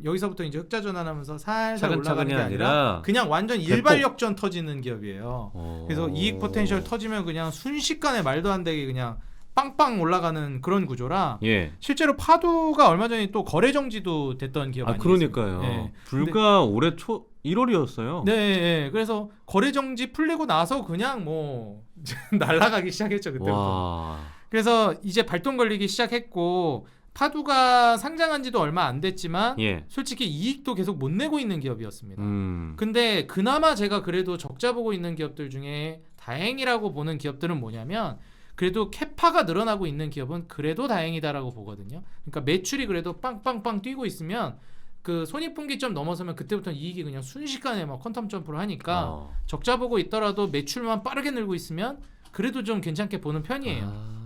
Speaker 1: 여기서부터 이제 흑자 전환하면서 살살 올라가는 게 아니라 그냥 완전 일발역전 터지는 기업이에요. 그래서 이익 포텐셜 터지면 그냥 순식간에 말도 안 되게 그냥 빵빵 올라가는 그런 구조라 실제로 파두가 얼마 전에 또 거래 정지도 됐던 기업 아니겠습니까?
Speaker 2: 그러니까요.
Speaker 1: 네.
Speaker 2: 불과 올해 초 1월이었어요.
Speaker 1: 네. 그래서 거래 정지 풀리고 나서 그냥 뭐 날아가기 시작했죠 그때부터. 그래서 이제 발동 걸리기 시작했고 파두가 상장한 지도 얼마 안 됐지만 솔직히 이익도 계속 못 내고 있는 기업이었습니다. 근데 그나마 제가 그래도 적자 보고 있는 기업들 중에 다행이라고 보는 기업들은 뭐냐면 그래도 캐파가 늘어나고 있는 기업은 그래도 다행이다라고 보거든요. 그러니까 매출이 그래도 빵빵빵 뛰고 있으면 그 손익분기점 넘어서면 그때부터 이익이 그냥 순식간에 막 퀀텀 점프를 하니까 적자 보고 있더라도 매출만 빠르게 늘고 있으면 그래도 좀 괜찮게 보는 편이에요.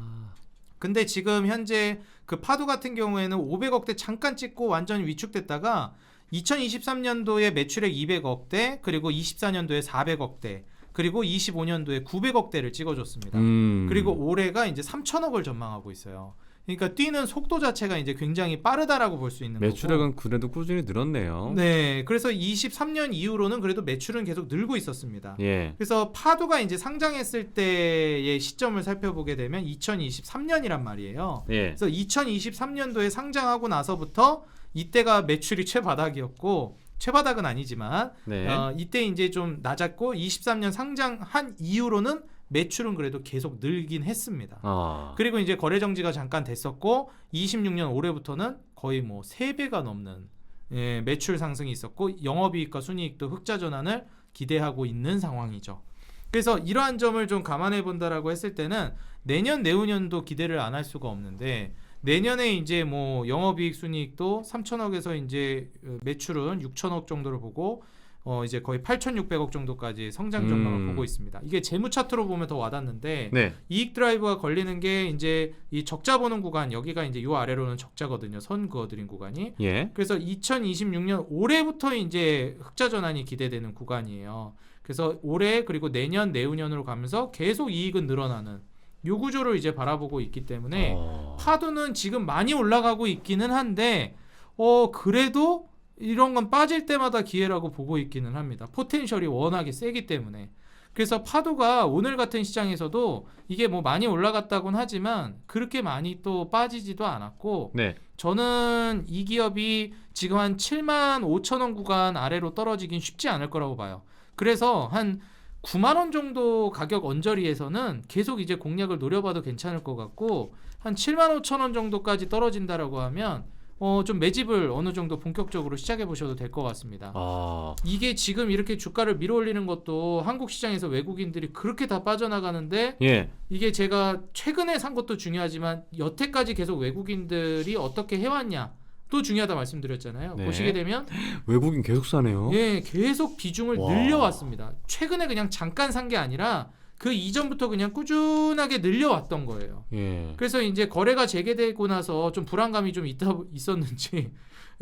Speaker 1: 근데 지금 현재 그 파두 같은 경우에는 500억대 잠깐 찍고 완전히 위축됐다가 2023년도에 매출액 200억대 그리고 24년도에 400억대 그리고 25년도에 900억대를 찍어줬습니다. 그리고 올해가 이제 3천억을 전망하고 있어요. 그러니까 뛰는 속도 자체가 이제 굉장히 빠르다라고 볼 수 있는
Speaker 2: 매출액은
Speaker 1: 거고.
Speaker 2: 그래도 꾸준히 늘었네요.
Speaker 1: 네, 그래서 23년 이후로는 그래도 매출은 계속 늘고 있었습니다. 그래서 파두가 이제 상장했을 때의 시점을 살펴보게 되면 2023년이란 말이에요. 그래서 2023년도에 상장하고 나서부터 이때가 매출이 최바닥이었고 최바닥은 아니지만 이때 이제 좀 낮았고 23년 상장한 이후로는 매출은 그래도 계속 늘긴 했습니다. 그리고 이제 거래 정지가 잠깐 됐었고 26년 올해부터는 거의 뭐 3배가 넘는 매출 상승이 있었고 영업이익과 순이익도 흑자 전환을 기대하고 있는 상황이죠. 그래서 이러한 점을 좀 감안해 본다라고 했을 때는 내년 내후년도 기대를 안 할 수가 없는데 내년에 이제 뭐 영업이익 순이익도 3천억에서 이제 매출은 6천억 정도를 보고 이제 거의 8,600억 정도까지 성장 전망을 보고 있습니다. 이게 재무 차트로 보면 더 와닿는데 이익 드라이브가 걸리는 게 이제 이 적자 보는 구간 여기가 이제 요 아래로는 적자거든요. 선 그어드린 구간이. 그래서 2026년 올해부터 이제 흑자 전환이 기대되는 구간이에요. 그래서 올해 그리고 내년 내후년으로 가면서 계속 이익은 늘어나는 요 구조를 이제 바라보고 있기 때문에 파두는 지금 많이 올라가고 있기는 한데 그래도 이런 건 빠질 때마다 기회라고 보고 있기는 합니다. 포텐셜이 워낙에 세기 때문에. 그래서 파두가 오늘 같은 시장에서도 이게 뭐 많이 올라갔다곤 하지만 그렇게 많이 또 빠지지도 않았고 저는 이 기업이 지금 한 7만 5천 원 구간 아래로 떨어지긴 쉽지 않을 거라고 봐요. 그래서 한 9만 원 정도 가격 언저리에서는 계속 이제 공략을 노려봐도 괜찮을 것 같고 한 7만 5천 원 정도까지 떨어진다라고 하면 좀 매집을 어느 정도 본격적으로 시작해 보셔도 될 것 같습니다. 이게 지금 이렇게 주가를 밀어올리는 것도 한국 시장에서 외국인들이 그렇게 다 빠져나가는데
Speaker 2: 예.
Speaker 1: 이게 제가 최근에 산 것도 중요하지만 여태까지 계속 외국인들이 어떻게 해왔냐 또 중요하다 말씀드렸잖아요.
Speaker 2: 네.
Speaker 1: 보시게 되면
Speaker 2: 외국인 계속 사네요.
Speaker 1: 예, 계속 비중을
Speaker 2: 와.
Speaker 1: 늘려왔습니다. 최근에 그냥 잠깐 산 게 아니라 그 이전부터 그냥 꾸준하게 늘려왔던 거예요.
Speaker 2: 예.
Speaker 1: 그래서 이제 거래가 재개되고 나서 좀 불안감이 좀 있었는지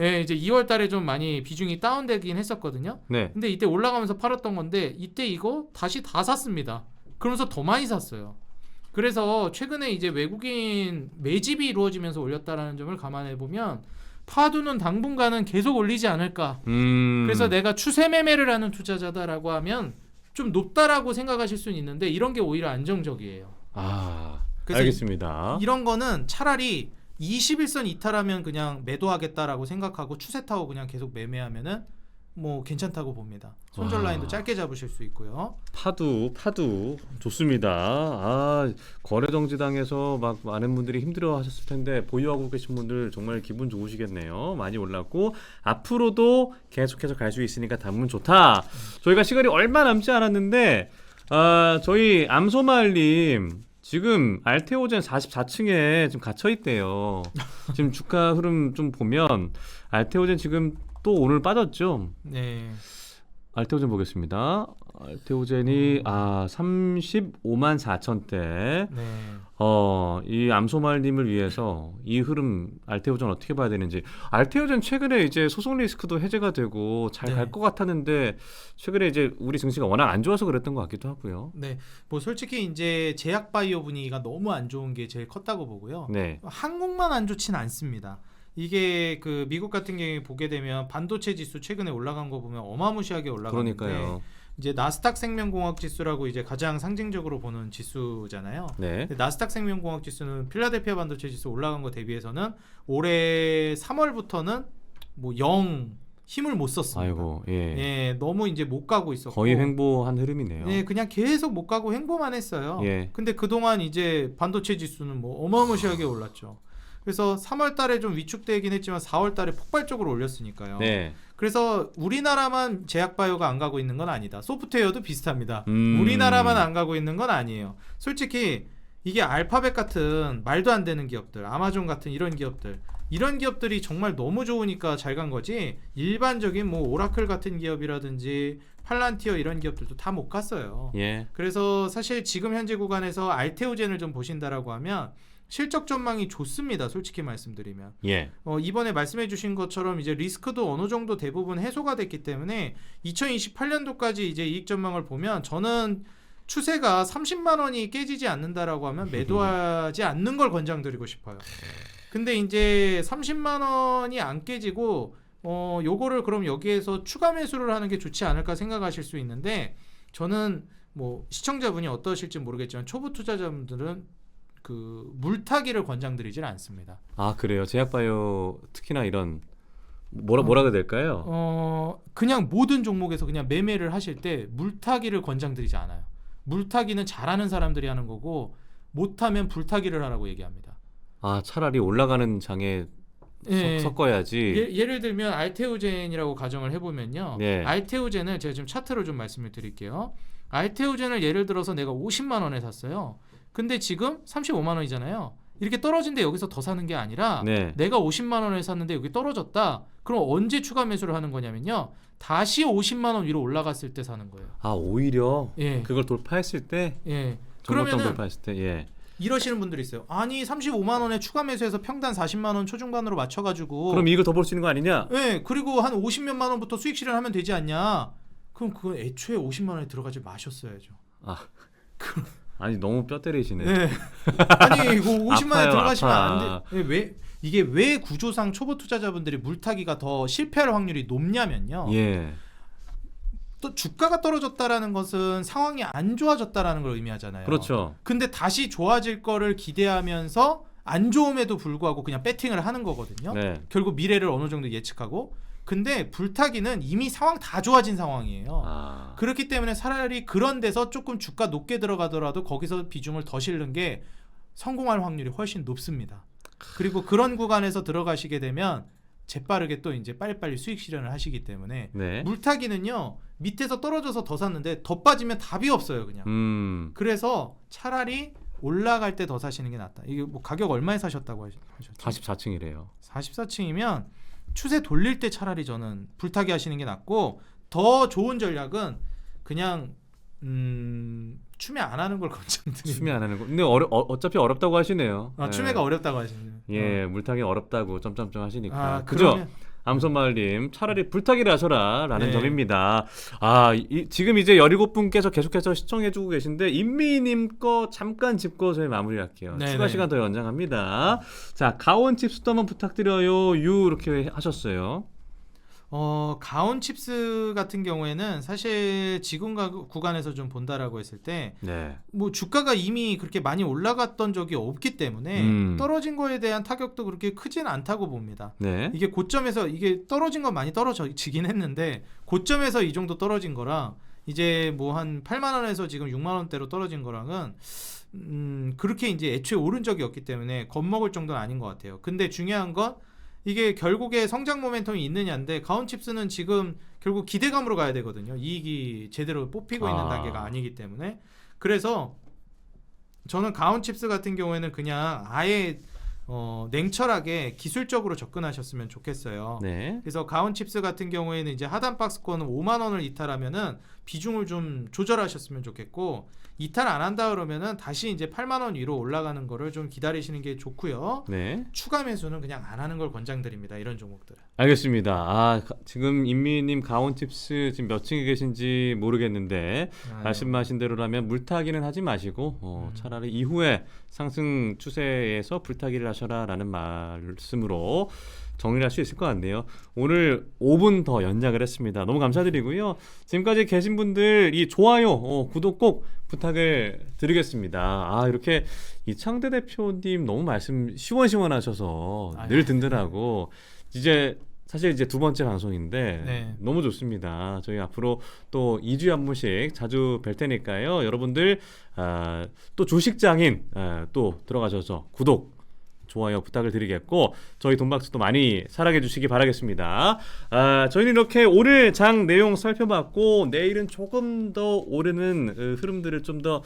Speaker 1: 예, 이제 2월 달에 좀 많이 비중이 다운되긴 했었거든요.
Speaker 2: 네.
Speaker 1: 근데 이때 올라가면서 팔았던 건데 이때 이거 다시 다 샀습니다. 그러면서 더 많이 샀어요. 그래서 최근에 이제 외국인 매집이 이루어지면서 올렸다라는 점을 감안해 보면 파두는 당분간은 계속 올리지 않을까. 그래서 내가 추세 매매를 하는 투자자다라고 하면 좀 높다라고 생각하실 수는 있는데 이런 게 오히려 안정적이에요. 그래서
Speaker 2: 알겠습니다.
Speaker 1: 이런 거는 차라리 21선 이탈하면 그냥 매도하겠다라고 생각하고 추세 타고 그냥 계속 매매하면은 뭐 괜찮다고 봅니다. 손절 라인도 짧게 잡으실 수 있고요.
Speaker 2: 파두 좋습니다. 거래 정지당해서 막 많은 분들이 힘들어하셨을 텐데 보유하고 계신 분들 정말 기분 좋으시겠네요. 많이 올랐고 앞으로도 계속해서 갈 수 있으니까 단문 좋다. 저희가 시간이 얼마 남지 않았는데 저희 암소마을님 지금 알테오젠 44층에 지금 갇혀 있대요. 지금 주가 흐름 좀 보면 알테오젠 지금 또 오늘 빠졌죠.
Speaker 1: 네.
Speaker 2: 알테오젠 보겠습니다. 알테오젠이 35만 4천대.
Speaker 1: 네.
Speaker 2: 이 암소마을님을 위해서 이 흐름 알테오젠 어떻게 봐야 되는지. 알테오젠 최근에 이제 소송 리스크도 해제가 되고 잘 갈 것 같았는데 최근에 이제 우리 증시가 워낙 안 좋아서 그랬던 것 같기도 하고요.
Speaker 1: 네. 뭐 솔직히 이제 제약 바이오 분위기가 너무 안 좋은 게 제일 컸다고 보고요.
Speaker 2: 네.
Speaker 1: 한국만 안 좋진 않습니다. 이게 그 미국 같은 경우에 보게 되면 반도체 지수 최근에 올라간 거 보면 어마무시하게 올라가는데
Speaker 2: 그러니까요.
Speaker 1: 이제 나스닥 생명공학 지수라고 이제 가장 상징적으로 보는 지수잖아요.
Speaker 2: 네.
Speaker 1: 나스닥 생명공학 지수는 필라델피아 반도체 지수 올라간 거 대비해서는 올해 3월부터는 뭐 0 힘을 못 썼습니다.
Speaker 2: 아이고, 예.
Speaker 1: 너무 이제 못 가고 있었고
Speaker 2: 거의 횡보한 흐름이네요.
Speaker 1: 네, 그냥 계속 못 가고 횡보만 했어요.
Speaker 2: 예.
Speaker 1: 근데 그동안 이제 반도체 지수는 뭐 어마무시하게 올랐죠. 그래서 3월 달에 좀 위축되긴 했지만 4월 달에 폭발적으로 올렸으니까요.
Speaker 2: 네.
Speaker 1: 그래서 우리나라만 제약바이오가 안 가고 있는 건 아니다. 소프트웨어도 비슷합니다.
Speaker 2: 음.
Speaker 1: 우리나라만 안 가고 있는 건 아니에요. 솔직히 이게 알파벳 같은 말도 안 되는 기업들, 아마존 같은 이런 기업들이 정말 너무 좋으니까 잘 간 거지 일반적인 뭐 오라클 같은 기업이라든지 팔란티어 이런 기업들도 다 못 갔어요.
Speaker 2: 예.
Speaker 1: 그래서 사실 지금 현재 구간에서 알테오젠을 좀 보신다라고 하면 실적 전망이 좋습니다. 솔직히 말씀드리면
Speaker 2: 예.
Speaker 1: 이번에 말씀해 주신 것처럼 이제 리스크도 어느 정도 대부분 해소가 됐기 때문에 2028년도까지 이제 이익 전망을 보면 저는 추세가 30만 원이 깨지지 않는다라고 하면 매도하지 않는 걸 권장드리고 싶어요. 근데 이제 30만 원이 안 깨지고 요거를 그럼 여기에서 추가 매수를 하는 게 좋지 않을까 생각하실 수 있는데 저는 뭐 시청자분이 어떠실지 모르겠지만 초보 투자자분들은 그 물타기를 권장드리질 않습니다.
Speaker 2: 그래요. 제약바이오 특히나 이런 뭐라고 해야 될까요?
Speaker 1: 그냥 모든 종목에서 그냥 매매를 하실 때 물타기를 권장드리지 않아요. 물타기는 잘하는 사람들이 하는 거고 못하면 불타기를 하라고 얘기합니다.
Speaker 2: 차라리 올라가는 장에 섞어야지.
Speaker 1: 예를 들면 알테오젠이라고 가정을 해보면요.
Speaker 2: 네.
Speaker 1: 알테오젠을 제가 지금 차트로 좀 말씀을 드릴게요. 알테오젠을 예를 들어서 내가 50만 원에 샀어요. 근데 지금 35만 원이잖아요. 이렇게 떨어진데 여기서 더 사는 게 아니라 내가 50만 원에 샀는데 여기 떨어졌다. 그럼 언제 추가 매수를 하는 거냐면요. 다시 50만 원 위로 올라갔을 때 사는 거예요.
Speaker 2: 오히려 그걸 돌파했을 때?
Speaker 1: 그러면은
Speaker 2: 돌파했을 때?
Speaker 1: 이러시는 분들이 있어요. 아니 35만 원에 추가 매수해서 평단 40만 원 초중반으로 맞춰가지고
Speaker 2: 그럼 이익을 더 볼 수 있는 거 아니냐?
Speaker 1: 그리고 한 50몇만 원부터 수익 실현하면 되지 않냐? 그럼 그건 애초에 50만 원에 들어가지 마셨어야죠.
Speaker 2: 아니 너무 뼈 때리시네.
Speaker 1: 아니 이거 50만 원에 들어가시면
Speaker 2: 아파.
Speaker 1: 안 돼. 왜 구조상 초보 투자자분들이 물타기가 더 실패할 확률이 높냐면요. 또 주가가 떨어졌다라는 것은 상황이 안 좋아졌다라는 걸 의미하잖아요.
Speaker 2: 그렇죠.
Speaker 1: 근데 다시 좋아질 거를 기대하면서 안 좋음에도 불구하고 그냥 배팅을 하는 거거든요. 결국 미래를 어느 정도 예측하고. 근데 불타기는 이미 상황 다 좋아진 상황이에요. 그렇기 때문에 차라리 그런 데서 조금 주가 높게 들어가더라도 거기서 비중을 더 실는 게 성공할 확률이 훨씬 높습니다. 그리고 그런 구간에서 들어가시게 되면 재빠르게 또 이제 빨리빨리 수익 실현을 하시기 때문에
Speaker 2: 네.
Speaker 1: 물타기는요 밑에서 떨어져서 더 샀는데 더 빠지면 답이 없어요 그냥. 그래서 차라리 올라갈 때 더 사시는 게 낫다. 이게 뭐 가격 얼마에 사셨다고 하셨죠?
Speaker 2: 44층이래요.
Speaker 1: 44층이면 추세 돌릴 때 차라리 저는 불타기 하시는 게 낫고 더 좋은 전략은 그냥 추매 안 하는 걸 권장드립니다.
Speaker 2: 추매 안 하는 거. 근데 어차피 어렵다고 하시네요.
Speaker 1: 네. 추매가 어렵다고 하시네요.
Speaker 2: 예, 물타기 어렵다고 점점점 하시니까.
Speaker 1: 그죠?
Speaker 2: 그러면... 암손마을님 차라리 불타기를 하셔라라는
Speaker 1: 네.
Speaker 2: 점입니다. 지금 이제 17분께서 계속해서 시청해주고 계신데 임미님 거 잠깐 짚고 저희 마무리할게요.
Speaker 1: 네네.
Speaker 2: 추가 시간 더 연장합니다. 자, 가온 칩스도 한번 부탁드려요. 이렇게 하셨어요.
Speaker 1: 가온 칩스 같은 경우에는 사실 지금 구간에서 좀 본다라고 했을 때 뭐 주가가 이미 그렇게 많이 올라갔던 적이 없기 때문에 떨어진 거에 대한 타격도 그렇게 크지는 않다고 봅니다. 이게 고점에서 이게 떨어진 건 많이 떨어지긴 했는데 고점에서 이 정도 떨어진 거랑 이제 뭐 한 8만 원에서 지금 6만 원대로 떨어진 거랑은 그렇게 이제 애초에 오른 적이 없기 때문에 겁먹을 정도는 아닌 것 같아요. 근데 중요한 건 이게 결국에 성장 모멘텀이 있느냐인데 가온칩스는 지금 결국 기대감으로 가야 되거든요. 이익이 제대로 뽑히고 있는 단계가 아니기 때문에. 그래서 저는 가온칩스 같은 경우에는 그냥 아예 냉철하게 기술적으로 접근하셨으면 좋겠어요. 그래서 가온칩스 같은 경우에는 이제 하단 박스권은 5만 원을 이탈하면은 비중을 좀 조절하셨으면 좋겠고 이탈 안 한다 그러면은 다시 이제 8만 원 위로 올라가는 거를 좀 기다리시는 게 좋고요. 추가 매수는 그냥 안 하는 걸 권장드립니다. 이런 종목들은.
Speaker 2: 알겠습니다. 지금 임미님 가온칩스 지금 몇 층에 계신지 모르겠는데 말씀하신 대로라면 물타기는 하지 마시고 차라리 이후에 상승 추세에서 불타기를 하셔라라는 말씀으로 정리를 할 수 있을 것 같네요. 오늘 5분 더 연장을 했습니다. 너무 감사드리고요. 지금까지 계신 분들 이 좋아요, 구독 꼭 부탁을 드리겠습니다. 이렇게 이창대 대표님 너무 말씀 시원시원하셔서 늘 든든하고 이제 사실 이제 두 번째 방송인데 너무 좋습니다. 저희 앞으로 또 2주에 한 번씩 자주 뵐 테니까요. 여러분들 또 주식장인 또 들어가셔서 구독 좋아요 부탁을 드리겠고 저희 돈박스도 많이 사랑해 주시기 바라겠습니다. 저희는 이렇게 오늘 장 내용 살펴봤고 내일은 조금 더 오르는 흐름들을 좀 더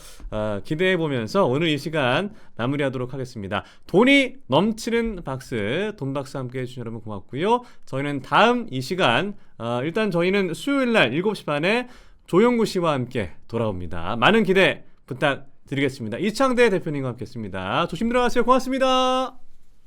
Speaker 2: 기대해 보면서 오늘 이 시간 마무리하도록 하겠습니다. 돈이 넘치는 박스 돈박스 함께 해주신 여러분 고맙고요. 저희는 다음 이 시간 일단 저희는 수요일날 7시 반에 조영구 씨와 함께 돌아옵니다. 많은 기대 부탁드리겠습니다. 이창대 대표님과 함께했습니다. 조심 들어가세요. 고맙습니다.